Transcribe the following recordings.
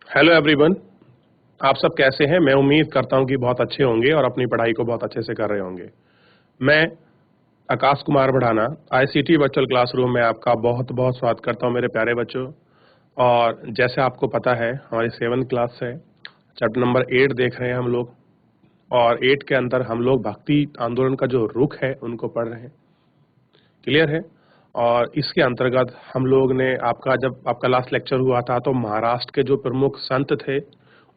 Hello everyone. आप सब कैसे हैं? मैं उम्मीद करता हूं कि बहुत अच्छे होंगे और अपनी पढ़ाई को बहुत अच्छे से कर रहे होंगे। मैं आकाश कुमार बढ़ाना आईसीटी वर्चुअल क्लासरूम में आपका बहुत बहुत स्वागत करता हूं मेरे प्यारे बच्चों। और जैसे आपको पता है हमारी 7th क्लास है, चैप्टर नंबर 8 देख रहे हैं हम लोग। और 8 के अंदर हम लोग भक्ति आंदोलन का जो रुख है उनको पढ़ रहे हैं। क्लियर है? और इसके अंतर्गत हम लोग ने जब आपका लास्ट लेक्चर हुआ था तो महाराष्ट्र के जो प्रमुख संत थे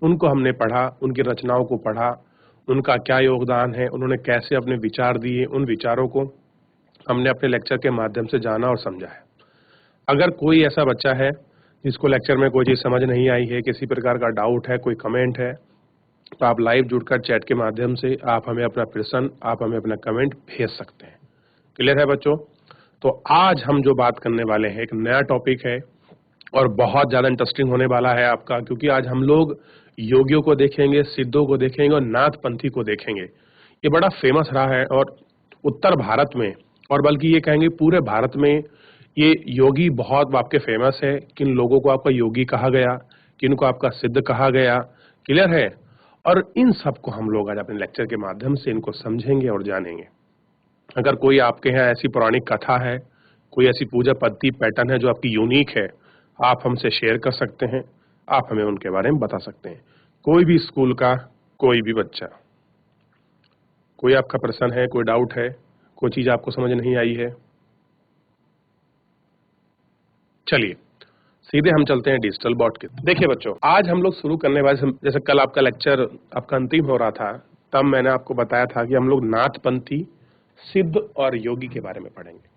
उनको हमने पढ़ा, उनकी रचनाओं को पढ़ा, उनका क्या योगदान है, उन्होंने कैसे अपने विचार दिए, उन विचारों को हमने अपने लेक्चर के माध्यम से जाना और समझा है। अगर कोई ऐसा बच्चा है जिसको लेक्चर में कोई चीज़ समझ नहीं आई है, किसी प्रकार का डाउट है, कोई कमेंट है, तो आप लाइव जुड़कर चैट के माध्यम से आप हमें अपना प्रश्न, आप हमें अपना कमेंट भेज सकते हैं। क्लियर है बच्चों? तो आज हम जो बात करने वाले हैं एक नया टॉपिक है और बहुत ज़्यादा इंटरेस्टिंग होने वाला है आपका, क्योंकि आज हम लोग योगियों को देखेंगे, सिद्धों को देखेंगे और नाथपंथी को देखेंगे। ये बड़ा फेमस रहा है और उत्तर भारत में, और बल्कि ये कहेंगे पूरे भारत में, ये योगी बहुत आपके फेमस है। किन लोगों को आपका योगी कहा गया, किन को आपका सिद्ध कहा गया, क्लियर है? और इन सबको हम लोग आज अपने लेक्चर के माध्यम से इनको समझेंगे और जानेंगे। अगर कोई आपके यहाँ ऐसी पौराणिक कथा है, कोई ऐसी पूजा पद्धति पैटर्न है जो आपकी यूनिक है, आप हमसे शेयर कर सकते हैं, आप हमें उनके बारे में बता सकते हैं। कोई भी स्कूल का कोई भी बच्चा, कोई आपका प्रश्न है, कोई डाउट है, कोई चीज आपको समझ नहीं आई है, चलिए सीधे हम चलते हैं डिजिटल बोर्ड के। देखिए बच्चों, आज हम लोग शुरू करने वाले, जैसे कल आपका लेक्चर आपका अंतिम हो रहा था, तब मैंने आपको बताया था कि हम लोग नाथपंथी, सिद्ध और योगी के बारे में पढ़ेंगे।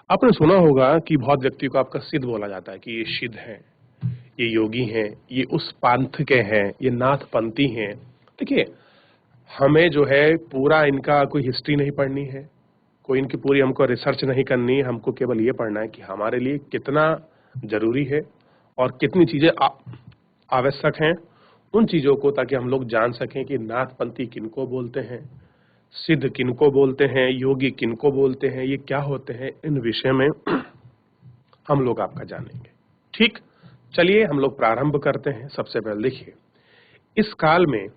आपने सुना होगा कि बहुत व्यक्ति को आपका सिद्ध बोला जाता है कि ये सिद्ध है, ये योगी हैं, ये उस पंथ के हैं, ये नाथपंथी हैं। देखिए, हमें जो है पूरा इनका कोई हिस्ट्री नहीं पढ़नी है, कोई इनकी पूरी हमको रिसर्च नहीं करनी है। हमको केवल ये पढ़ना है कि हमारे लिए कितना जरूरी है और कितनी चीजें आवश्यक हैं उन चीजों को, ताकि हम लोग जान सकें कि नाथपंथी किनको बोलते हैं, सिद्ध किनको बोलते हैं, योगी किनको बोलते हैं, ये क्या होते हैं। इन विषय में हम लोग आपका जानेंगे। ठीक, चलिए हम लोग प्रारंभ करते हैं। सबसे पहले देखिए, इस काल में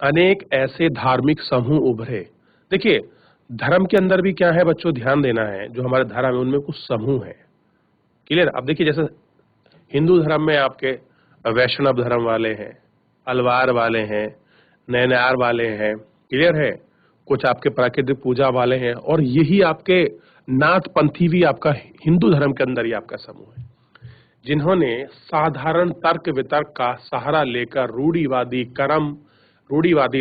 अनेक ऐसे धार्मिक समूह उभरे। देखिए, धर्म के अंदर भी क्या है बच्चों, ध्यान देना है, जो हमारे धर्म है उनमें कुछ समूह है। क्लियर? अब देखिए, जैसे हिंदू धर्म में आपके वैष्णव धर्म वाले हैं, अलवार वाले हैं, नैनार वाले हैं, क्लियर है, कुछ आपके प्राकृतिक पूजा वाले हैं, और यही आपके नाथपंथी भी आपका हिंदू धर्म के अंदर ही आपका समूह है, जिन्होंने साधारण तर्क वितर्क का सहारा लेकर रूढ़िवादी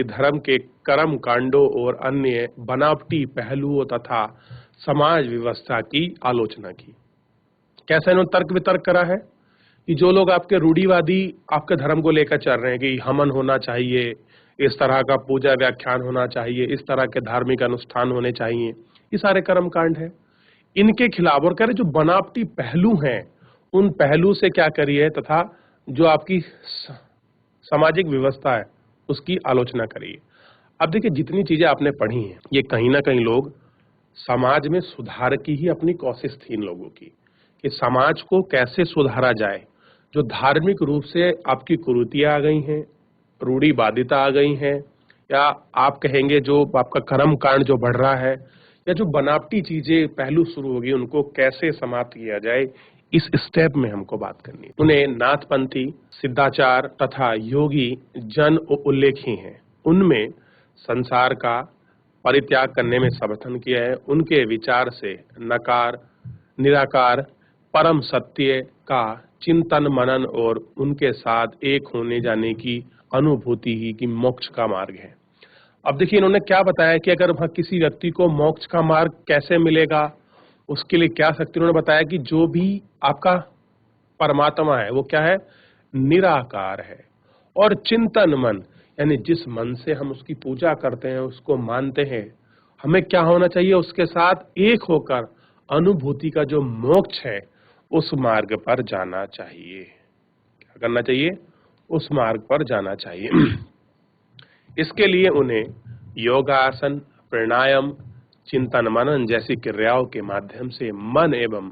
धर्म के कर्म कांडों और अन्य बनावटी पहलुओं तथा समाज व्यवस्था की आलोचना की। कैसे इन्होंने तर्क वितर्क करा है कि जो लोग आपके रूढ़िवादी आपके धर्म को लेकर चल रहे हैं कि हवन होना चाहिए, इस तरह का पूजा व्याख्यान होना चाहिए, इस तरह के धार्मिक अनुष्ठान होने चाहिए, ये सारे कर्म कांड है, इनके खिलाफ। और कह रहे जो बनावटी पहलू हैं उन पहलू से क्या करिए, तथा जो आपकी सामाजिक व्यवस्था है उसकी आलोचना करिए। अब देखिए, जितनी चीजें आपने पढ़ी हैं ये कहीं ना कहीं लोग समाज में सुधार की ही अपनी कोशिश थी इन लोगों की, कि समाज को कैसे सुधारा जाए। जो धार्मिक रूप से आपकी कुरीतियां आ गई हैं, रूढ़िवादिता आ गई हैं, या आप कहेंगे जो आपका कर्म कांड जो बढ़ रहा है, या जो बनावटी चीजें पहलू शुरू होगी, उनको कैसे समाप्त किया जाए, इस स्टेप में हमको बात करनी है। उन्हें नाथपंथी, सिद्धाचार तथा योगी जन उल्लेखी हैं। उनमें संसार का परित्याग करने में समर्थन किया है। उनके विचार से नकार, निराकार, परम सत्य का चिंतन मनन और उनके साथ एक होने जाने की अनुभूति ही की मोक्ष का मार्ग है। अब देखिए, इन्होंने क्या बताया कि अगर वह किसी व्यक्ति को मोक्ष का मार्ग कैसे मिलेगा, उसके लिए क्या शक्ति, उन्होंने बताया कि जो भी आपका परमात्मा है वो क्या है, निराकार है। और चिंतन मन, यानी जिस मन से हम उसकी पूजा करते हैं, उसको मानते हैं, हमें क्या होना चाहिए, उसके साथ एक होकर अनुभूति का जो मोक्ष है उस मार्ग पर जाना चाहिए। क्या करना चाहिए? उस मार्ग पर जाना चाहिए। इसके लिए उन्हें योगासन, प्राणायाम, चिंतन मनन जैसी क्रियाओं के माध्यम से मन एवं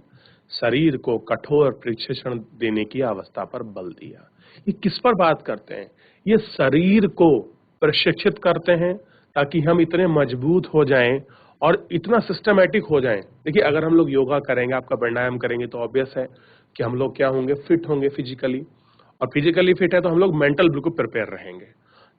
शरीर को कठोर प्रशिक्षण देने की अवस्था पर बल दिया। ये किस पर बात करते हैं? ये शरीर को प्रशिक्षित करते हैं ताकि हम इतने मजबूत हो जाएं और इतना सिस्टमैटिक हो जाएं। देखिए, अगर हम लोग योगा करेंगे, आपका प्राणायाम करेंगे, तो ऑब्वियस है कि हम लोग क्या होंगे, फिट होंगे फिजिकली, और फिजिकली फिट है तो हम लोग मेंटल बिल्कुल प्रिपेयर रहेंगे।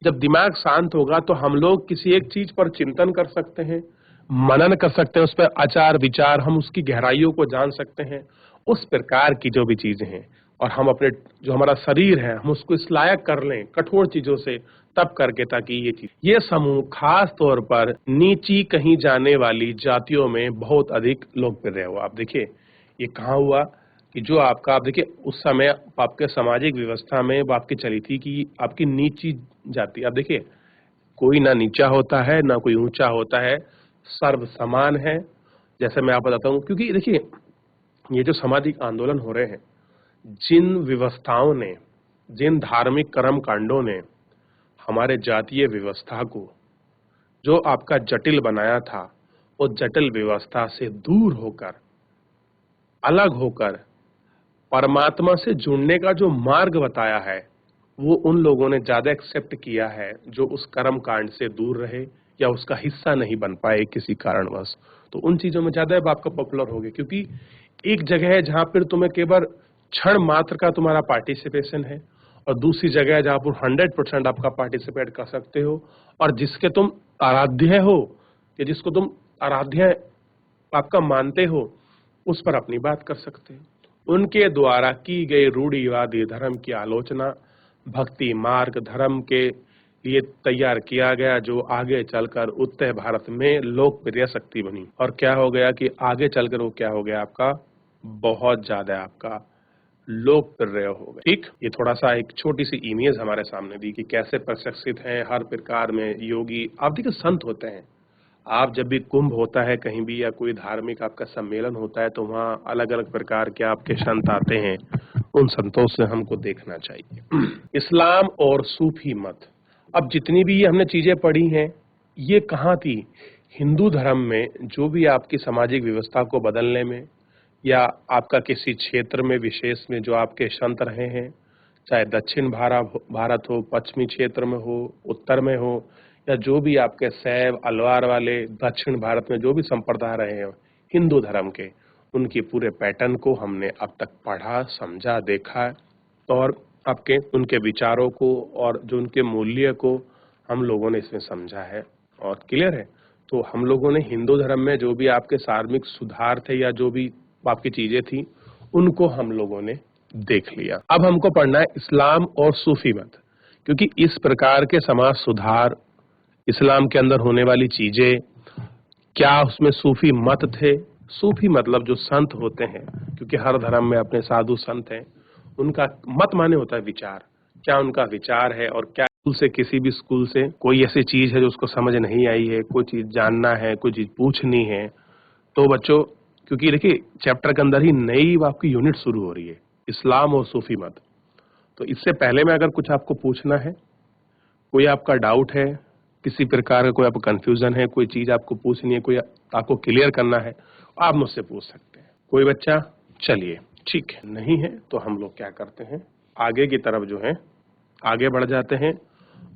जब दिमाग शांत होगा तो हम लोग किसी एक चीज पर चिंतन कर सकते हैं, मनन कर सकते हैं, उस पर आचार विचार, हम उसकी गहराइयों को जान सकते हैं, उस प्रकार की जो भी चीजें हैं। और हम अपने जो हमारा शरीर है, हम उसको इस लायक कर लें कठोर चीजों से, तब करके, ताकि ये समूह खास तौर पर नीची कहीं जाने वाली जातियों में बहुत अधिक लोकप्रिय हुआ। आप देखिए ये कहाँ हुआ कि जो आपका, आप देखिए उस समय आपके सामाजिक व्यवस्था में बात की चली थी कि आपकी नीची जाति, आप देखिए कोई ना नीचा होता है ना कोई ऊंचा होता है, सर्व समान है। जैसे मैं आपको बताता हूँ, क्योंकि देखिए ये जो सामाजिक आंदोलन हो रहे हैं, जिन व्यवस्थाओं ने, जिन धार्मिक कर्म कांडों ने हमारे जातीय व्यवस्था को जो आपका जटिल बनाया था, वो जटिल व्यवस्था से दूर होकर, अलग होकर परमात्मा से जुड़ने का जो मार्ग बताया है, वो उन लोगों ने ज्यादा एक्सेप्ट किया है जो उस कर्म कांड से दूर रहे या उसका हिस्सा नहीं बन पाए किसी कारणवश। तो उन चीजों में ज्यादा अब आपका पॉपुलर हो गया, क्योंकि एक जगह है जहां पर तुम्हें केवल क्षण मात्र का तुम्हारा पार्टिसिपेशन है, और दूसरी जगह है जहां पर 100% आपका पार्टिसिपेट कर सकते हो, और जिसके तुम आराध्य हो या जिसको तुम आराध्य आपका मानते हो, उस पर अपनी बात कर सकते हो। उनके द्वारा की गई रूढ़िवादी धर्म की आलोचना भक्ति मार्ग धर्म के लिए तैयार किया गया, जो आगे चलकर उत्तर भारत में लोकप्रिय शक्ति बनी। और क्या हो गया कि आगे चलकर वो क्या हो गया, आपका बहुत ज्यादा आपका लोकप्रिय हो गया। ठीक, ये थोड़ा सा एक छोटी सी इमेज हमारे सामने दी कि कैसे प्रशिक्षित हैं हर प्रकार में योगी। आप देखिए संत होते हैं, आप जब भी कुंभ होता है कहीं भी, या कोई धार्मिक आपका सम्मेलन होता है, तो वहाँ अलग अलग प्रकार के आपके संत आते हैं। उन संतों से हमको देखना चाहिए। इस्लाम और सूफी मत, अब जितनी भी ये हमने चीजें पढ़ी हैं, ये कहाँ थी? हिंदू धर्म में जो भी आपकी सामाजिक व्यवस्था को बदलने में, या आपका किसी क्षेत्र में विशेष में जो आपके संत रहे हैं, चाहे दक्षिण भारत हो, पश्चिमी क्षेत्र में हो, उत्तर में हो, या जो भी आपके शैव अलवार वाले दक्षिण भारत में जो भी संप्रदाय रहे हैं हिंदू धर्म के, उनके पूरे पैटर्न को हमने अब तक पढ़ा, समझा, देखा, और आपके उनके विचारों को और जो उनके मूल्य को हम लोगों ने इसमें समझा है और क्लियर है। तो हम लोगों ने हिंदू धर्म में जो भी आपके धार्मिक सुधार थे या जो भी आपकी चीजें थी, उनको हम लोगों ने देख लिया। अब हमको पढ़ना है इस्लाम और सूफी मत, क्योंकि इस प्रकार के समाज सुधार, इस्लाम के अंदर होने वाली चीजें क्या, उसमें सूफी मत थे। सूफी मतलब जो संत होते हैं, क्योंकि हर धर्म में अपने साधु संत हैं, उनका मत माने होता है विचार, क्या उनका विचार है, और क्या स्कूल से, किसी भी स्कूल से कोई ऐसी चीज है जो उसको समझ नहीं आई है, कोई चीज जानना है, कोई चीज पूछनी है, तो बच्चों, क्योंकि देखिए चैप्टर के अंदर ही नई आपकी यूनिट शुरू हो रही है, इस्लाम और सूफी मत। तो इससे पहले में अगर कुछ आपको पूछना है, कोई आपका डाउट है, किसी प्रकार का कोई आपको कंफ्यूजन है, कोई चीज आपको पूछनी है, कोई आपको क्लियर करना है, आप मुझसे पूछ सकते हैं। कोई बच्चा? चलिए ठीक है, नहीं है तो हम लोग क्या करते हैं, आगे की तरफ जो है आगे बढ़ जाते हैं,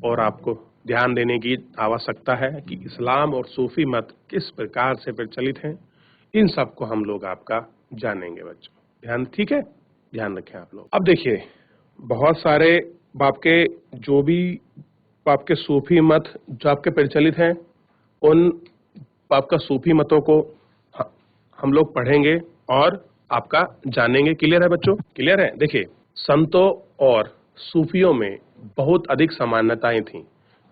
और आपको ध्यान देने की आवश्यकता है कि इस्लाम और सूफी मत किस प्रकार से प्रचलित हैं, इन सब को हम लोग आपका जानेंगे बच्चों। ध्यान, ठीक है, ध्यान रखें आप लोग। अब देखिए बहुत सारे आपके जो भी आपके सूफी मत जो आपके प्रचलित हैं, उन आपका सूफी मतों को हम लोग पढ़ेंगे और आपका जानेंगे। क्लियर है बच्चों? क्लियर है। देखिए संतों और सूफियों में बहुत अधिक समानताएं थी।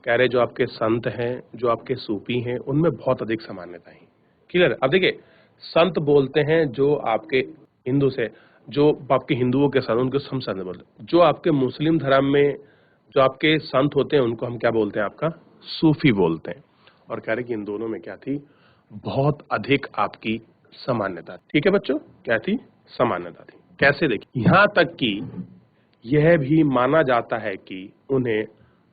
कह रहे जो आपके संत हैं, जो आपके सूफी हैं, उनमें बहुत अधिक समानताएं। क्लियर? अब देखिए संत बोलते हैं जो आपके हिंदू से, जो आपके हिंदुओं के संत, उनको हम संत बोलते हैं। जो आपके मुस्लिम धर्म में जो आपके संत होते हैं, उनको हम क्या बोलते हैं, आपका सूफी बोलते हैं। और कह रहे कि इन दोनों में क्या थी, बहुत अधिक आपकी समानता। ठीक है बच्चों, क्या थी? समानता थी। कैसे? देखिए यहां तक कि यह भी माना जाता है कि उन्हें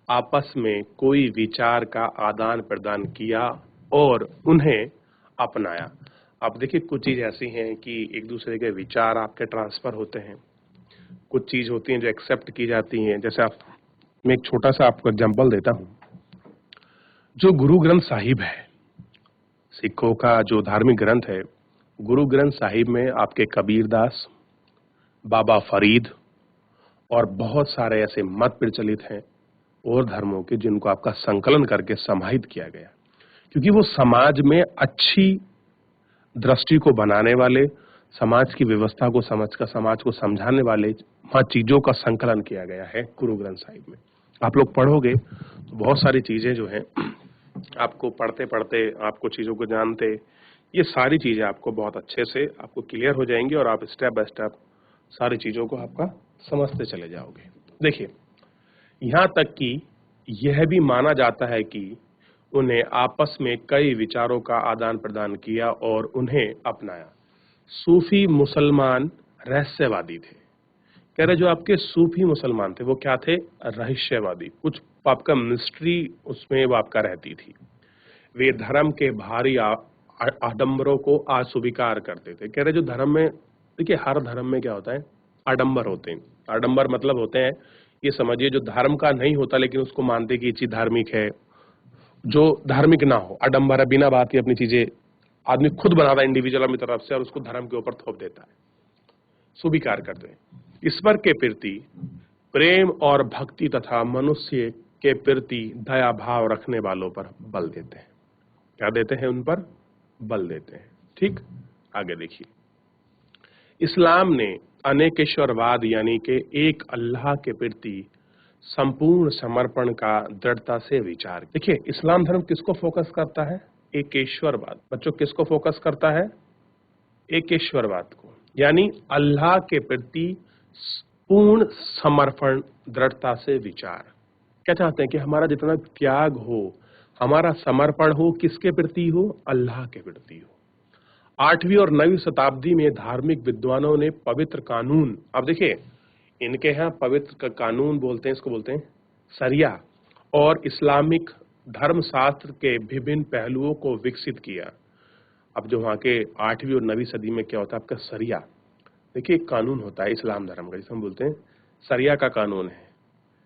आपस में कोई विचार का आदान प्रदान किया और उन्हें अपनाया। अब देखिए कुछ चीज ऐसी हैं कि एक दूसरे के विचार आपके ट्रांसफर होते हैं, कुछ चीज होती हैं जो एक्सेप्ट की जाती हैं। जैसे आप, मैं एक छोटा सा आपको एग्जांपल देता हूं। जो गुरु ग्रंथ साहिब है, सिखों का जो धार्मिक ग्रंथ है, गुरु ग्रंथ साहिब में आपके कबीरदास, बाबा फरीद और बहुत सारे ऐसे मत प्रचलित हैं और धर्मों के जिनको आपका संकलन करके समाहित किया गया, क्योंकि वो समाज में अच्छी दृष्टि को बनाने वाले, समाज की व्यवस्था को समझकर समाज को समझाने वाले वहां चीजों का संकलन किया गया है गुरु ग्रंथ साहिब में। आप लोग पढ़ोगे तो बहुत सारी चीजें जो हैं आपको पढ़ते पढ़ते, आपको चीजों को जानते, ये सारी चीजें आपको बहुत अच्छे से आपको क्लियर हो जाएंगी और आप स्टेप बाय स्टेप सारी चीजों को आपका समझते चले जाओगे। देखिए, यहां तक कि यह भी माना जाता है कि उन्हें आपस में कई विचारों का आदान प्रदान किया और उन्हें अपनाया। सूफी मुसलमान रहस्यवादी थे। कह रहे जो आपके सूफी मुसलमान थे वो क्या थे? रहस्यवादी। कुछ आपका मिस्ट्री उसमें वो आपका रहती थी। वे धर्म के भारी आडंबरों को अस्वीकार करते थे। कह रहे जो धर्म में, देखिए हर धर्म में क्या होता है, आडंबर होते हैं। आडंबर मतलब होते हैं, ये समझिए जो धर्म का नहीं होता लेकिन उसको मानते कि ये चीज धार्मिक है, जो धार्मिक ना हो। आडंबर है, बिना बात के अपनी चीजें आदमी खुद बनाता है इंडिविजुअल अपनी तरफ से और उसको धर्म के ऊपर थोप देता है, स्वीकार करते हैं। ईश्वर के प्रति प्रेम और भक्ति तथा मनुष्य के प्रति दया भाव रखने वालों पर बल देते हैं। क्या देते हैं? उन पर बल देते हैं। ठीक, आगे देखिए। इस्लाम ने अनेकेश्वरवाद यानी कि एक अल्लाह के प्रति संपूर्ण समर्पण का दृढ़ता से विचार। देखिए, इस्लाम धर्म किसको फोकस करता है? एकेश्वरवाद। बच्चों, किसको फोकस करता है? एकेश्वरवाद को, यानी अल्लाह के प्रति पूर्ण समर्पण, दृढ़ता से विचार। क्या चाहते हैं कि हमारा जितना त्याग हो, हमारा समर्पण हो, किसके प्रति हो? अल्लाह के प्रति हो। 8वीं और 9वीं शताब्दी में धार्मिक विद्वानों ने पवित्र कानून, अब देखिए इनके यहाँ पवित्र कानून बोलते हैं, इसको बोलते हैं सरिया, और इस्लामिक धर्मशास्त्र के विभिन्न पहलुओं को विकसित किया। अब जो वहाँ के 8वीं और 9वीं सदी में क्या होता है आपका सरिया, देखिए एक कानून होता है इस्लाम धर्म का, जिसे हम बोलते हैं सरिया का कानून है,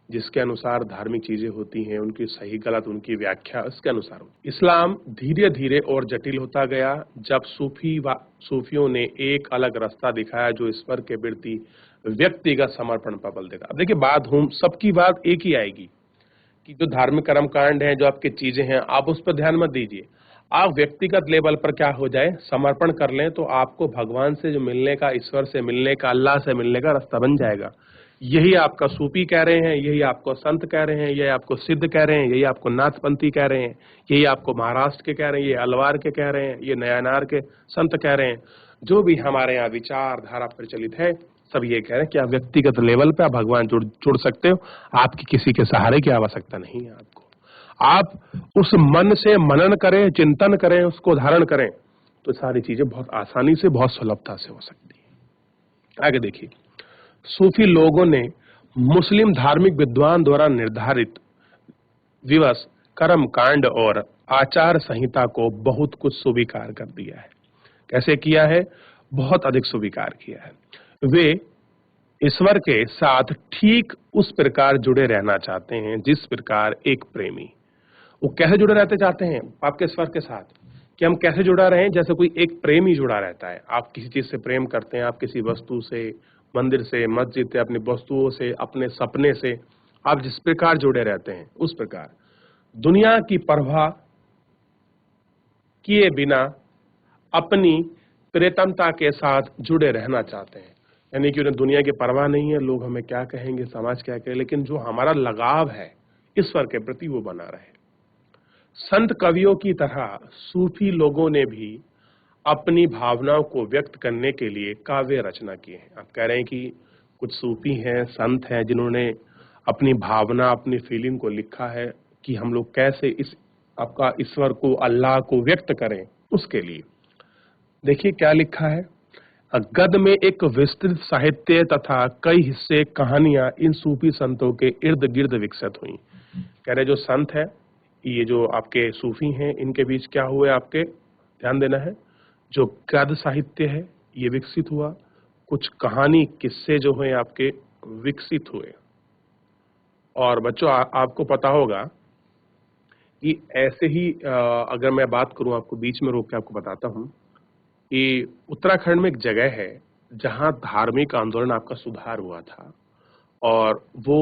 जिसके अनुसार धार्मिक चीजें होती हैं, उनकी सही गलत उनकी व्याख्या इसके अनुसार होती। इस्लाम धीरे धीरे और जटिल होता गया जब सूफियों ने एक अलग रास्ता दिखाया जो ईश्वर के प्रति व्यक्तिगत समर्पण पर बल देगा। अब देखिए, बात हम सबकी बात एक ही आएगी कि जो धार्मिक कर्म कांड है, जो आपकी चीजें हैं, आप उस पर ध्यान मत दीजिए। आप व्यक्तिगत लेवल पर क्या हो जाए, समर्पण कर लें, तो आपको भगवान से जो मिलने का, ईश्वर से मिलने का, अल्लाह से मिलने का रास्ता बन जाएगा। यही आपका सूफी कह रहे हैं, यही आपको संत कह रहे हैं, यही आपको सिद्ध कह रहे हैं, यही आपको नाथपंथी कह रहे हैं, यही आपको महाराष्ट्र के कह रहे हैं, ये अलवार के कह रहे हैं, ये नयानार के संत कह रहे हैं। जो भी हमारे यहाँ विचारधारा प्रचलित है, सब ये कह रहे हैं कि आप व्यक्तिगत लेवल पे आप भगवान जुड़ सकते हो, आपकी किसी के सहारे की आवश्यकता नहीं है आपको। आप उस मन से मनन करें, चिंतन करें, उसको धारण करें, तो सारी चीजें बहुत आसानी से, बहुत सुलभता से हो सकती है। आगे देखिए, सूफी लोगों ने मुस्लिम धार्मिक विद्वान द्वारा निर्धारित दिवस, कर्म कांड और आचार संहिता को बहुत कुछ स्वीकार कर दिया है। कैसे किया है? बहुत अधिक स्वीकार किया है। वे ईश्वर के साथ ठीक उस प्रकार जुड़े रहना चाहते हैं जिस प्रकार एक प्रेमी, वो कैसे जुड़े रहते चाहते हैं आपके ईश्वर के साथ, कि हम कैसे जुड़ा रहे हैं? जैसे कोई एक प्रेमी जुड़ा रहता है। आप किसी चीज से प्रेम करते हैं, आप किसी वस्तु से, मंदिर से, मस्जिद से, अपनी वस्तुओं से, अपने सपने से, आप जिस प्रकार जुड़े रहते हैं उस प्रकार दुनिया की परवाह किए बिना अपनी प्रियतमता के साथ जुड़े रहना चाहते हैं। यानी कि उन्हें दुनिया की परवाह नहीं है, लोग हमें क्या कहेंगे, समाज क्या कहे, लेकिन जो हमारा लगाव है ईश्वर के प्रति वो बना रहे। संत कवियों की तरह सूफी लोगों ने भी अपनी भावनाओं को व्यक्त करने के लिए काव्य रचना किए हैं। आप कह रहे हैं कि कुछ सूफी हैं, संत हैं, जिन्होंने अपनी भावना, अपनी फीलिंग को लिखा है कि हम लोग कैसे इस आपका ईश्वर को, अल्लाह को व्यक्त करें। उसके लिए देखिए क्या लिखा है। गद्य में एक विस्तृत साहित्य तथा कई हिस्से, कहानियां इन सूफी संतों के इर्द गिर्द विकसित हुई। कह रहे जो संत है, ये जो आपके सूफी हैं, इनके बीच क्या हुए आपके ध्यान देना है। जो गद्य साहित्य है ये विकसित हुआ, कुछ कहानी किस्से जो हैं आपके विकसित हुए। और बच्चों आपको पता होगा कि ऐसे ही अगर मैं बात करूं, आपको बीच में रोक के आपको बताता हूं कि उत्तराखंड में एक जगह है जहां धार्मिक आंदोलन आपका सुधार हुआ था। और वो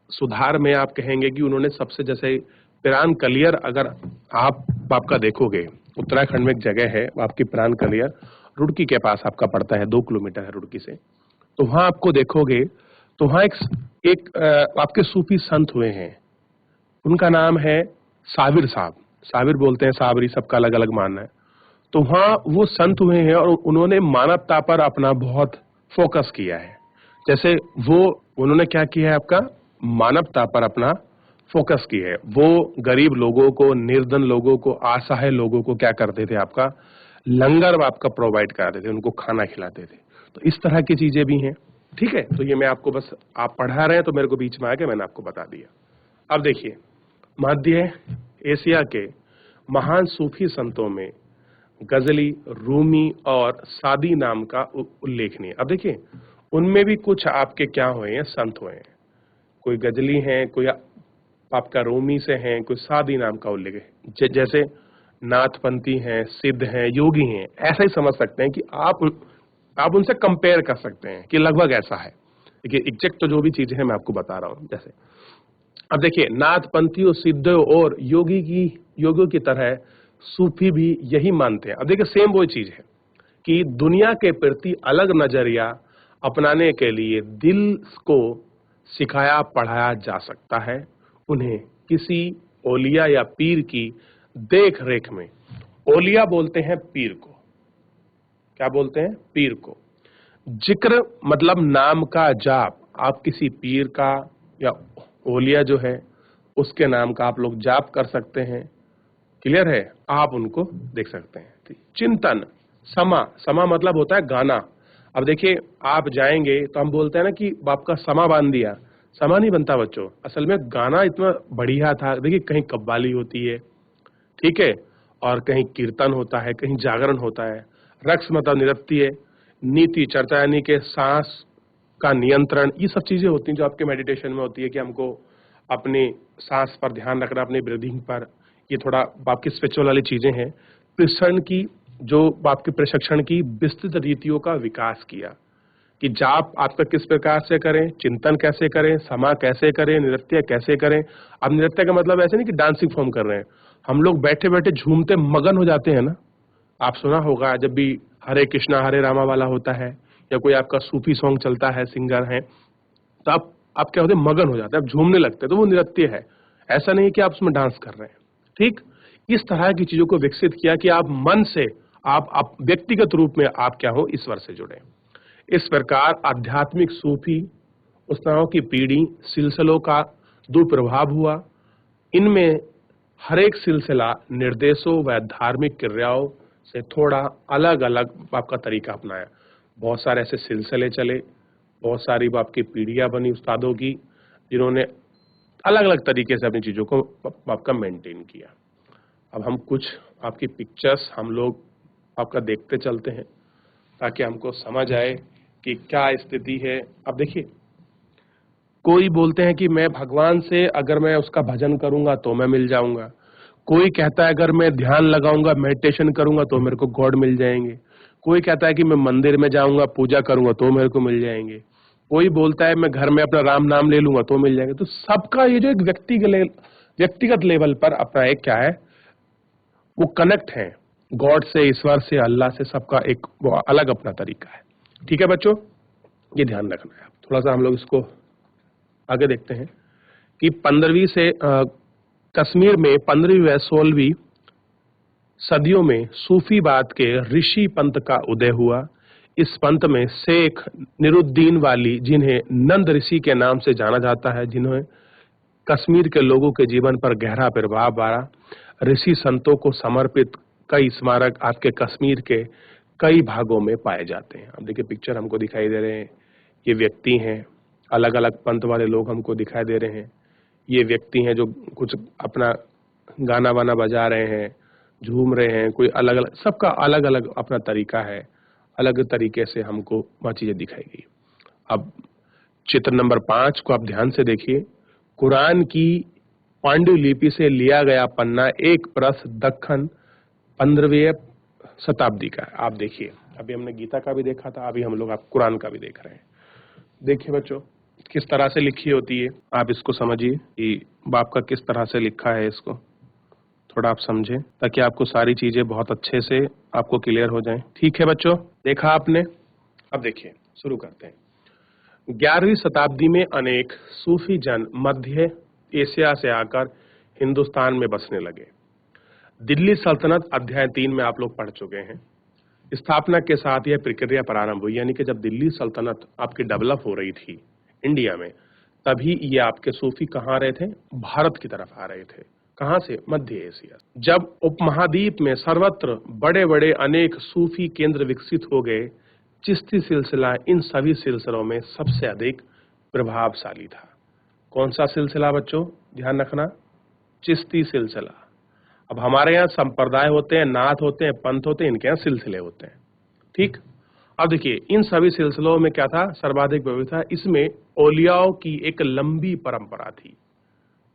सुधार में आप कहेंगे कि उन्होंने सबसे, जैसे पिरान कलियर, अगर आपका देखोगे, उत्तराखंड में एक जगह है आपकी पिरान कलियर, रुड़की के पास आपका पड़ता है, 2 किलोमीटर है रुड़की से। तो वहां आपको देखोगे तो वहां एक आपके सूफी संत हुए हैं, उनका नाम है साबिर साहब। साबिर बोलते हैं, साबरी, सबका अलग अलग मानना है। तो वहां वो संत हुए हैं और उन्होंने मानवता पर अपना बहुत फोकस किया है। जैसे उन्होंने क्या किया है, आपका मानवता पर अपना फोकस किया है। वो गरीब लोगों को, निर्धन लोगों को, असहाय लोगों को क्या करते थे, आपका लंगर आपका प्रोवाइड कराते थे, उनको खाना खिलाते थे। तो इस तरह की चीजें भी हैं। ठीक है, तो ये मैं आपको बस, आप पढ़ा रहे हैं तो मेरे को बीच में आके मैंने आपको बता दिया। अब देखिए, मध्य एशिया के महान सूफी संतों में गजली, रूमी और सादी नाम का उल्लेखनीय। अब देखिए, उनमें भी कुछ आपके क्या हुए हैं, संत हुए हैं। कोई गजली हैं, कोई आपका रूमी से हैं, कोई सादी नाम का उल्लेख है। जैसे नाथपंथी हैं, सिद्ध हैं, योगी हैं, ऐसा ही समझ सकते हैं कि आप उनसे कंपेयर कर सकते हैं कि लगभग ऐसा है। देखिए, एग्जैक्ट तो जो भी चीजें हैं मैं आपको बता रहा हूं। जैसे अब देखिए, नाथपंथियों, सिद्धों और योगियों की तरह सूफी भी यही मानते हैं। अब देखिए, सेम वही चीज है कि दुनिया के प्रति अलग नजरिया अपनाने के लिए दिल को सिखाया पढ़ाया जा सकता है। उन्हें किसी औलिया या पीर की देख रेख में, औलिया बोलते हैं पीर को, क्या बोलते हैं, पीर को। जिक्र मतलब नाम का जाप, आप किसी पीर का या औलिया जो है उसके नाम का आप लोग जाप कर सकते हैं। क्लियर है, आप उनको देख सकते हैं। चिंतन, समा मतलब होता है गाना। अब देखिए, आप जाएंगे तो हम बोलते हैं ना कि आपका समा बांध दिया, समा नहीं बनता बच्चों, असल में गाना इतना बढ़िया था। देखिए, कहीं कव्वाली होती है, ठीक है, और कहीं कीर्तन होता है, कहीं जागरण होता है। रक्स मतलब नृत्य, नीति चर्चा यानी कि सांस का नियंत्रण, ये सब चीजें होती हैं जो आपके मेडिटेशन में होती है कि हमको अपनी सांस पर ध्यान रखना, अपनी ब्रीदिंग पर। ये थोड़ा आपकी स्पिरिचुअल वाली चीजें हैं। प्रशिक्षण की, जो आपके प्रशिक्षण की विस्तृत रीतियों का विकास किया कि जाप आपका किस प्रकार से करें, चिंतन कैसे करें, समा कैसे करें, नृत्य कैसे करें। अब नृत्य का मतलब ऐसे नहीं कि डांसिंग फॉर्म कर रहे हैं, हम लोग बैठे बैठे झूमते मगन हो जाते हैं ना। आप सुना होगा जब भी हरे कृष्णा हरे रामा वाला होता है या कोई आपका सूफी सॉन्ग चलता है, सिंगर है, तो आप क्या होते हैं, मगन हो जाते हैं, आप झूमने लगते हैं, तो वो नृत्य है। ऐसा नहीं है कि आप उसमें डांस कर रहे हैं। ठीक इस तरह की चीजों को विकसित किया कि आप मन से, आप व्यक्तिगत रूप में आप क्या हो, ईश्वर से जुड़े। इस प्रकार आध्यात्मिक सूफी उस्तादों की पीढ़ी सिलसिलों का दुष्प्रभाव हुआ। इनमें हर एक सिलसिला निर्देशों व धार्मिक क्रियाओं से थोड़ा अलग अलग आपका तरीका अपनाया। बहुत सारे ऐसे सिलसिले चले, बहुत सारी आपकी पीढ़ियां बनी उस्तादों की, जिन्होंने अलग अलग तरीके से अपनी चीजों को आपका मेंटेन किया। अब हम कुछ आपकी पिक्चर्स हम लोग आपका देखते चलते हैं ताकि हमको समझ आए कि क्या स्थिति है। अब देखिए, कोई बोलते हैं कि मैं भगवान से अगर मैं उसका भजन करूंगा तो मैं मिल जाऊंगा। कोई कहता है अगर मैं ध्यान लगाऊंगा, मेडिटेशन करूंगा तो मेरे को गॉड मिल जाएंगे। कोई कहता है कि मैं मंदिर में जाऊंगा, पूजा करूंगा तो मेरे को मिल जाएंगे। कोई बोलता है मैं घर में अपना राम नाम ले लूंगा तो मिल जाएंगे। तो सबका ये जो एक व्यक्तिगत लेवल पर अपना एक क्या है, वो कनेक्ट है गॉड से, ईश्वर से, अल्लाह से, सबका एक वो अलग अपना तरीका है। ठीक है बच्चों, ये ध्यान रखना है। थोड़ा सा हम लोग इसको आगे देखते हैं कि 15वीं से कश्मीर में 15वीं व 16वीं सदियों में सूफीवाद के ऋषि पंथ का उदय हुआ। इस पंथ में शेख निरुद्दीन वाली, जिन्हें नंद ऋषि के नाम से जाना जाता है, जिन्हें कश्मीर के लोगों के जीवन पर गहरा प्रभाव पड़ा। ऋषि संतों को समर्पित कई स्मारक आपके कश्मीर के कई भागों में पाए जाते हैं। अब देखिए, पिक्चर हमको दिखाई दे रहे हैं, ये व्यक्ति हैं, अलग अलग पंथ वाले लोग हमको दिखाई दे रहे हैं। ये व्यक्ति हैं जो कुछ अपना गाना वाना बजा रहे हैं, झूम रहे हैं, कोई अलग अलग, सबका अलग अलग अपना तरीका है, अलग तरीके से हमको वह चीजें दिखाई गई। अब चित्र नंबर 5 को आप ध्यान से देखिए। कुरान की पांडुलिपि से लिया गया पन्ना एक प्रस दक्खन 15वीं शताब्दी का है। आप देखिए, अभी हमने गीता का भी देखा था, अभी हम लोग आप कुरान का भी देख रहे हैं। देखिए बच्चों, किस तरह से लिखी होती है, आप इसको समझिए कि बाप का किस तरह से लिखा है, इसको थोड़ा आप समझें ताकि आपको सारी चीजें बहुत अच्छे से आपको क्लियर हो जाएं। ठीक है बच्चों, देखा आपने? अब देखिए, शुरू करते हैं। 11वीं शताब्दी में अनेक सूफी जन मध्य एशिया से आकर हिंदुस्तान में बसने लगे। दिल्ली सल्तनत अध्याय 3 में आप लोग पढ़ चुके हैं। स्थापना के साथ यह प्रक्रिया प्रारंभ हुई, यानी कि जब दिल्ली सल्तनत आपकी डेवलप हो रही थी इंडिया में, तभी ये आपके सूफी कहाँ रहे थे? भारत की तरफ आ रहे थे। कहां से? मध्य एशिया। जब उपमहाद्वीप में सर्वत्र बड़े बड़े अनेक सूफी केंद्र विकसित हो गए, चिश्ती सिलसिला इन सभी सिलसिलों में सबसे अधिक प्रभावशाली था। कौन सा सिलसिला बच्चों? ध्यान रखना, चिश्ती सिलसिला। अब हमारे यहाँ संप्रदाय होते हैं, नाथ होते हैं, पंथ होते हैं, इनके यहाँ सिलसिले होते हैं। ठीक, अब देखिए, इन सभी सिलसिलों में क्या था? सर्वाधिक प्रभावी था। इसमें औलियाओं की एक लंबी परंपरा थी।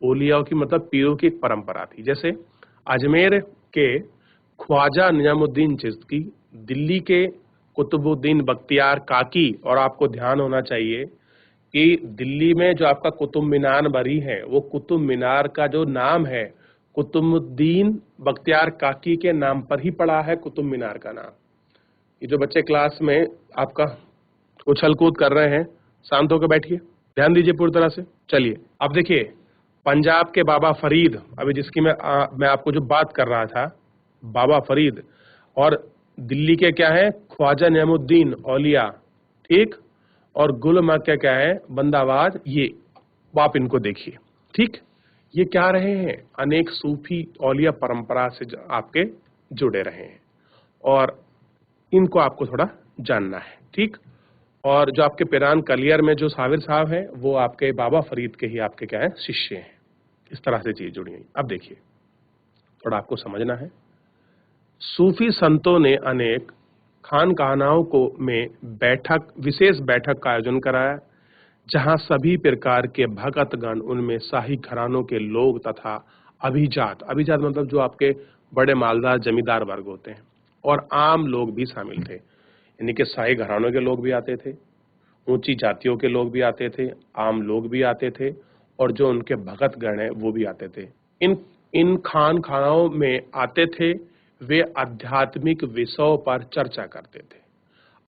औलियाओं की मतलब पीरों की एक परंपरा थी। जैसे अजमेर के ख्वाजा निजामुद्दीन चिश्ती, दिल्ली के कुतुबुद्दीन बख्तियार काकी, और आपको ध्यान होना चाहिए कि दिल्ली में जो आपका कुतुब मीनार बनी है, वो कुतुब मीनार का जो नाम है कुतुबुद्दीन बख्तियार काकी के नाम पर ही पड़ा है कुतुब मीनार का नाम। ये जो बच्चे क्लास में आपका उछल कूद कर रहे हैं, शांत होकर बैठिए, ध्यान दीजिए पूरी तरह से। चलिए, अब देखिए, पंजाब के बाबा फरीद, अभी जिसकी मैं आपको जो बात कर रहा था, बाबा फरीद, और दिल्ली के क्या है? ख्वाजा निजामुद्दीन औलिया। ठीक, और गुल मक्का क्या है? बंदाबाज। ये आप इनको देखिए। ठीक, ये क्या रहे हैं? अनेक सूफी औलिया परंपरा से आपके जुड़े रहे हैं, और इनको आपको थोड़ा जानना है। ठीक, और जो आपके पिरान कलियर में जो साविर साहब हैं, वो आपके बाबा फरीद के ही आपके क्या है? शिष्य हैं। इस तरह से चीज जुड़ी हुई। अब देखिए, थोड़ा आपको समझना है। सूफी संतों ने अनेक खानकानाओं को में विशेष बैठक का आयोजन कराया, जहां सभी प्रकार के भगतगण, उनमें शाही घरानों के लोग तथा अभिजात मतलब जो आपके बड़े मालदार जमींदार वर्ग होते हैं, और आम लोग भी शामिल थे। यानी कि शाही घरानों के लोग भी आते थे, ऊंची जातियों के लोग भी आते थे, आम लोग भी आते थे, और जो उनके भगतगण हैं वो भी आते थे। इन खानाओं में आते थे, वे आध्यात्मिक विषयों पर चर्चा करते थे,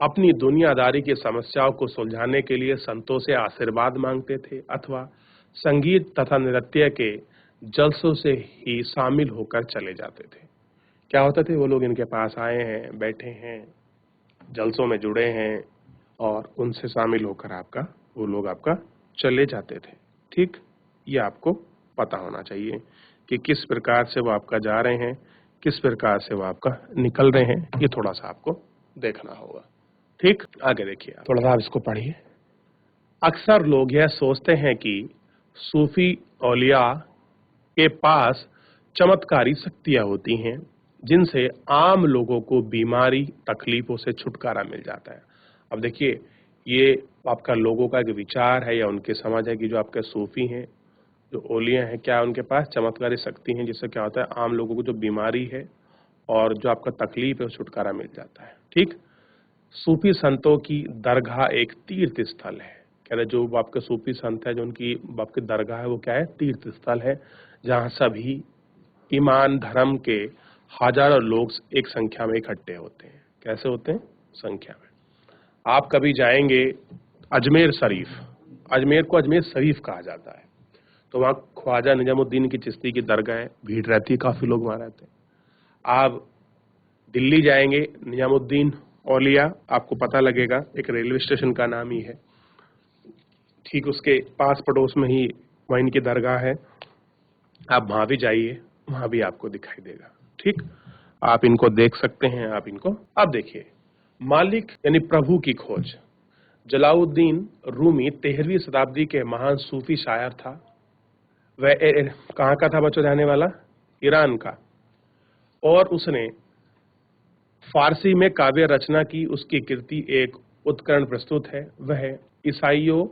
अपनी दुनियादारी की समस्याओं को सुलझाने के लिए संतों से आशीर्वाद मांगते थे, अथवा संगीत तथा नृत्य के जलसों से ही शामिल होकर चले जाते थे। क्या होता थे? वो लोग इनके पास आए हैं, बैठे हैं, जलसों में जुड़े हैं, और उनसे शामिल होकर वो लोग आपका चले जाते थे। ठीक, ये आपको पता होना चाहिए कि किस प्रकार से वो आपका जा रहे हैं, किस प्रकार से वो आपका निकल रहे हैं, ये थोड़ा सा आपको देखना होगा। ठीक, आगे देखिए, थोड़ा सा आप इसको पढ़िए। अक्सर लोग यह सोचते हैं कि सूफी औलिया के पास चमत्कारी शक्तियां होती हैं, जिनसे आम लोगों को बीमारी तकलीफों से छुटकारा मिल जाता है। अब देखिए, ये आपका लोगों का एक विचार है या उनके समझ है कि जो आपके सूफी हैं, जो औलिया हैं, क्या उनके पास चमत्कारी शक्ति हैं, जिससे क्या होता है? आम लोगों को जो बीमारी है और जो आपका तकलीफ है, वो छुटकारा मिल जाता है। ठीक, सूफी संतों की दरगाह एक तीर्थ स्थल है। कह रहे जो आपके सूफी संत है, जो उनकी आपकी दरगाह है, वो क्या है? तीर्थ स्थल है, जहाँ सभी ईमान धर्म के हजारों लोग एक संख्या में इकट्ठे होते हैं। कैसे होते हैं? संख्या में। आप कभी जाएंगे अजमेर शरीफ, अजमेर को अजमेर शरीफ कहा जाता है, तो वहाँ ख्वाजा निजामुद्दीन की चिश्ती की दरगाह है, भीड़ रहती है, काफी लोग वहाँ रहते हैं। आप दिल्ली जाएंगे, निजामुद्दीन औलिया, आपको पता लगेगा, एक रेलवे स्टेशन का नाम ही है, ठीक उसके पास पड़ोस में ही वहीं इनकी दरगाह है। आप वहां भी जाइए, वहां भी आपको दिखाई देगा। ठीक, आप इनको देख सकते हैं, आप इनको। अब देखिए, मालिक यानी प्रभु की खोज। जलाउद्दीन रूमी 13वीं शताब्दी के महान सूफी शायर था। वह कहाँ का था बच्चों? जाने वाला ईरान का, और उसने फारसी में काव्य रचना की। उसकी कृति एक उत्करण प्रस्तुत है। वह ईसाइयों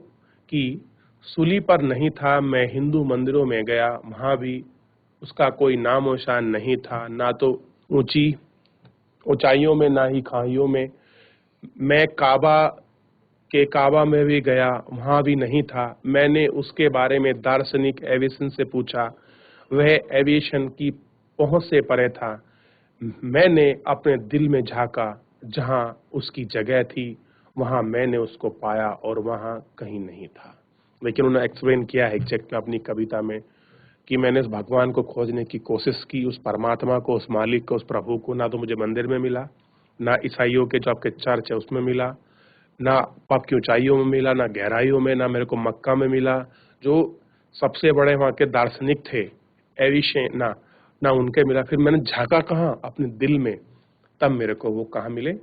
कि सूली पर नहीं था, मैं हिंदू मंदिरों में गया, वहां भी उसका कोई नामो शान नहीं था, ना तो ऊंची ऊंचाइयों में ना ही खाइयों में। मैं काबा में भी गया, वहां भी नहीं था। मैंने उसके बारे में दार्शनिक एविसन से पूछा, वह एविएशन की पहुंच से परे था। मैंने अपने दिल में झांका, जहां उसकी जगह थी वहां मैंने उसको पाया और वहां कहीं नहीं था। लेकिन उन्होंने एक्सप्लेन किया है एग्जैक्ट में अपनी कविता में कि मैंने उस भगवान को खोजने की कोशिश की, उस परमात्मा को, उस मालिक को, उस प्रभु को, ना तो मुझे मंदिर में मिला, ना ईसाइयों के जो आपके चर्च है उसमें मिला, ना आपकी ऊंचाइयों में मिला, ना गहराइयों में, ना मेरे को मक्का में मिला, जो सबसे बड़े वहां के दार्शनिक थे एविशे ना उनके मिला। फिर मैंने झांका कहाँ? अपने दिल में, तब मेरे को वो कहाँ मिले?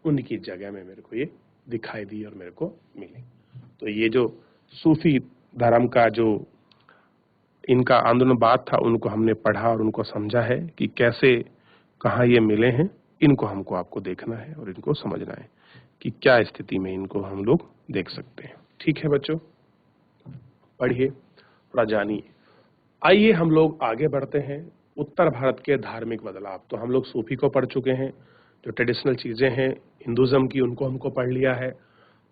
उनकी जगह में मेरे को ये दिखाई दी और मेरे को मिले। तो ये जो सूफी धर्म का जो इनका आंदोलनवाद था, उनको हमने पढ़ा और उनको समझा है कि कैसे कहाँ ये मिले हैं। इनको हमको आपको देखना है और इनको समझना है कि क्या स्थिति में इनको हम लोग देख सकते हैं। ठीक है बच्चों, पढ़िए, थोड़ा जानिए। आइए हम लोग आगे बढ़ते हैं। उत्तर भारत के धार्मिक बदलाव, तो हम लोग सूफी को पढ़ चुके हैं, जो ट्रेडिशनल चीजें हैं हिंदुज्म की उनको हमको पढ़ लिया है,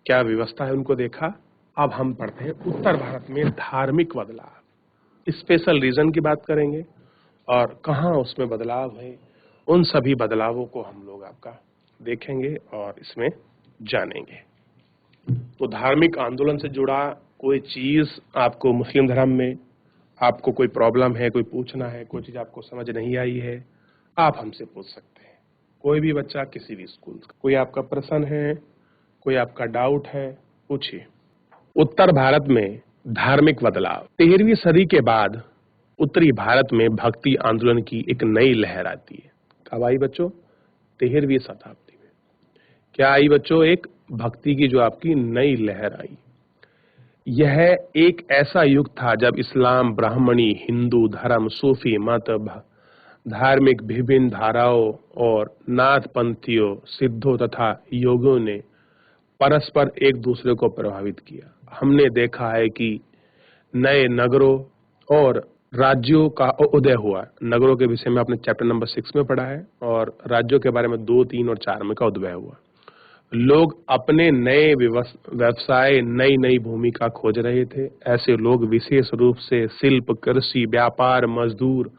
क्या व्यवस्था है उनको देखा। अब हम पढ़ते हैं उत्तर भारत में धार्मिक बदलाव, स्पेशल रीजन की बात करेंगे और कहाँ उसमें बदलाव है, उन सभी बदलावों को हम लोग आपका देखेंगे और इसमें जानेंगे। तो धार्मिक आंदोलन से जुड़ा कोई चीज आपको मुस्लिम धर्म में आपको कोई प्रॉब्लम है, कोई पूछना है, कोई चीज आपको समझ नहीं आई है, आप हमसे पूछ सकते हैं। कोई भी बच्चा किसी भी स्कूल का, कोई आपका प्रश्न है, कोई आपका डाउट है, पूछिए। उत्तर भारत में धार्मिक बदलाव। 13वीं सदी के बाद उत्तरी भारत में भक्ति आंदोलन की एक नई लहर आती है। कब आई बच्चों? 13वीं शताब्दी में। क्या आई बच्चों? एक भक्ति की जो आपकी नई लहर आई। यह एक ऐसा युग था जब इस्लाम, ब्राह्मणी, हिंदू धर्म, सूफी मत, धार्मिक विभिन्न धाराओं और नाथपंथियों, सिद्धों तथा योगियों ने परस्पर एक दूसरे को प्रभावित किया। हमने देखा है कि नए नगरों और राज्यों का उदय हुआ। नगरों के विषय में आपने चैप्टर नंबर 6 में पढ़ा है और राज्यों के बारे में 2, 3 और 4 में का उदय हुआ। लोग अपने नए व्यवसाय, नई नई भूमिका खोज रहे थे। ऐसे लोग विशेष रूप से शिल्प, कृषि, व्यापार, मजदूर,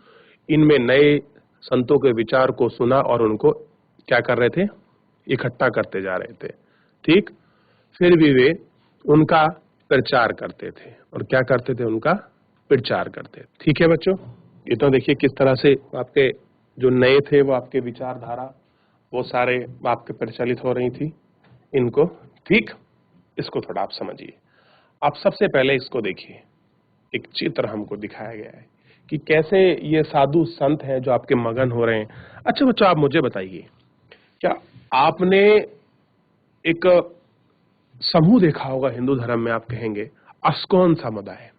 इनमें नए संतों के विचार को सुना और उनको क्या कर रहे थे? इकट्ठा करते जा रहे थे। ठीक, फिर भी वे उनका प्रचार करते थे। और क्या करते थे? उनका प्रचार करते थे। ठीक है बच्चों, ये तो देखिए किस तरह से आपके जो नए थे वो आपके विचारधारा वो सारे आपके प्रचलित हो रही थी इनको। ठीक, इसको थोड़ा आप समझिए। आप सबसे पहले इसको देखिए, एक चित्र हमको दिखाया गया है कि कैसे ये साधु संत हैं जो आपके मगन हो रहे हैं। अच्छा बच्चों, आप मुझे बताइए, क्या आपने एक समूह देखा होगा हिंदू धर्म में? आप कहेंगे अस्कोन समुदाय,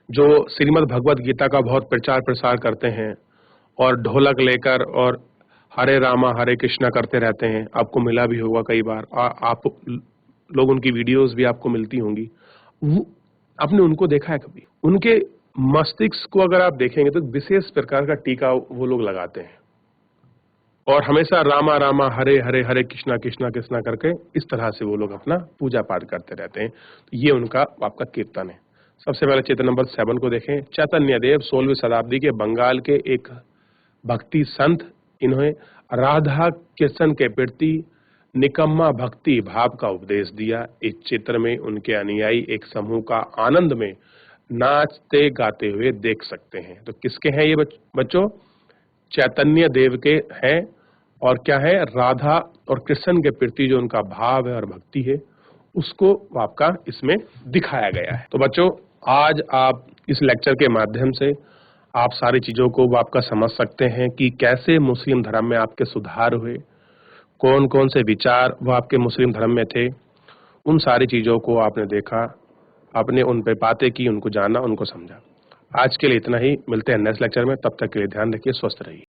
जो श्रीमद् भगवत गीता का बहुत प्रचार प्रसार करते हैं और ढोलक लेकर और हरे रामा हरे कृष्णा करते रहते हैं। आपको मिला भी होगा कई बार, आप लोग उनकी वीडियोस भी आपको मिलती होंगी। आपने उनको देखा है कभी? उनके मस्तिष्क को अगर आप देखेंगे तो विशेष प्रकार का टीका वो लोग लगाते हैं और हमेशा रामा रामा हरे हरे हरे कृष्णा कृष्णा कृष्णा करके इस तरह से वो लोग अपना पूजा पाठ करते रहते हैं। तो ये उनका आपका कीर्तन है। सबसे पहले चित्र नंबर 7 को देखें। चैतन्य देव 16वीं शताब्दी के बंगाल के एक भक्ति संत, इन्होंने राधा कृष्ण के प्रति निकम्मा भक्ति भाव का उपदेश दिया। इस चित्र में उनके अनुयायी एक समूह का आनंद में नाचते गाते हुए देख सकते हैं। तो किसके हैं ये बच्चों? चैतन्य देव के हैं। और क्या है? राधा और कृष्ण के प्रति जो उनका भाव है और भक्ति है उसको आपका इसमें दिखाया गया है। तो बच्चों, आज आप इस लेक्चर के माध्यम से आप सारी चीजों को आपका समझ सकते हैं कि कैसे मुस्लिम धर्म में आपके सुधार हुए, कौन कौन से विचार वो आपके मुस्लिम धर्म में थे। उन सारी चीजों को आपने देखा, आपने उन पे बातें की, उनको जाना, उनको समझा। आज के लिए इतना ही, मिलते हैं नेक्स्ट लेक्चर में। तब तक के लिए ध्यान रखिए, स्वस्थ रहिए।